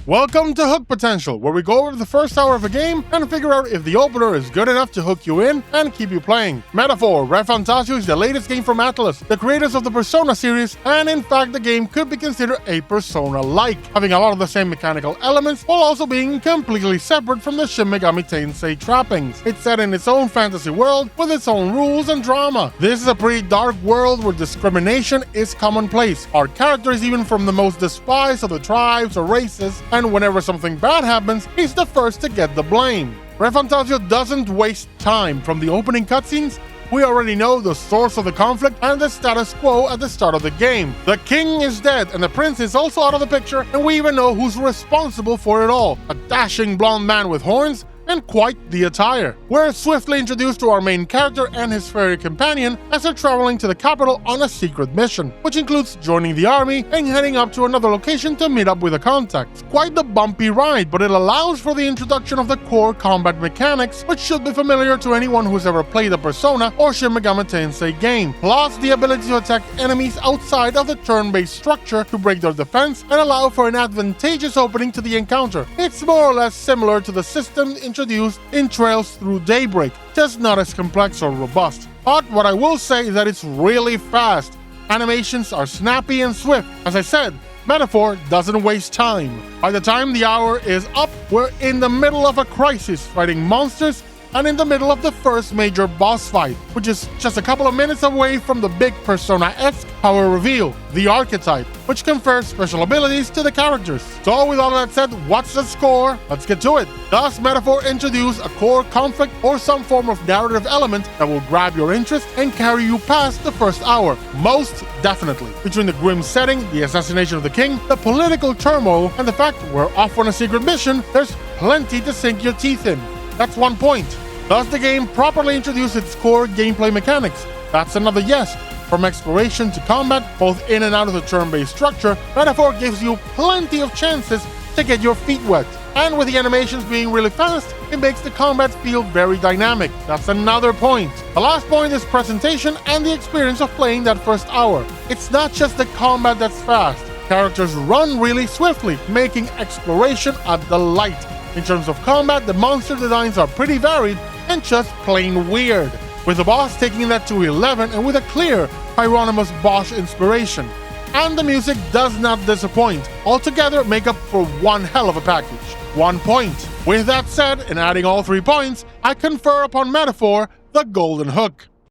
Welcome to Hook Potential, where we go over the first hour of a game and figure out if the opener is good enough to hook you in and keep you playing. Metaphor, Re-Fantazio is the latest game from Atlus, the creators of the Persona series, and in fact the game could be considered a Persona-like, having a lot of the same mechanical elements while also being completely separate from the Shin Megami Tensei trappings. It's set in its own fantasy world with its own rules and drama. This is a pretty dark world where discrimination is commonplace. Our character is even from the most despised of the tribes or races, and whenever something bad happens, he's the first to get the blame. Re-Fantazio doesn't waste time. From the opening cutscenes, we already know the source of the conflict and the status quo at the start of the game. The king is dead, and the prince is also out of the picture, and we even know who's responsible for it all. A dashing blonde man with horns, and quite the attire. We're swiftly introduced to our main character and his fairy companion as they're traveling to the capital on a secret mission, which includes joining the army and heading up to another location to meet up with a contact. It's quite the bumpy ride, but it allows for the introduction of the core combat mechanics, which should be familiar to anyone who's ever played a Persona or Shin Megami Tensei game, plus the ability to attack enemies outside of the turn-based structure to break their defense and allow for an advantageous opening to the encounter. It's more or less similar to the system introduced in Trails Through Daybreak, just not as complex or robust. But what I will say is that it's really fast. Animations are snappy and swift. As I said, Metaphor doesn't waste time. By the time the hour is up, we're in the middle of a crisis, fighting monsters and in the middle of the first major boss fight, which is just a couple of minutes away from the big Persona-esque power reveal, the Archetype, which confers special abilities to the characters. So with all that said, what's the score? Let's get to it. Does Metaphor introduce a core conflict or some form of narrative element that will grab your interest and carry you past the first hour? Most definitely. Between the grim setting, the assassination of the king, the political turmoil, and the fact we're off on a secret mission, there's plenty to sink your teeth in. That's one point. Does the game properly introduce its core gameplay mechanics? That's another yes. From exploration to combat, both in and out of the turn-based structure, Metaphor gives you plenty of chances to get your feet wet. And with the animations being really fast, it makes the combat feel very dynamic. That's another point. The last point is presentation and the experience of playing that first hour. It's not just the combat that's fast. Characters run really swiftly, making exploration a delight. In terms of combat, the monster designs are pretty varied and just plain weird, with the boss taking that to 11 and with a clear Hieronymus Bosch inspiration. And the music does not disappoint. Altogether, make up for one hell of a package. 1 point. With that said, and adding all 3 points, I confer upon Metaphor the Golden Hook.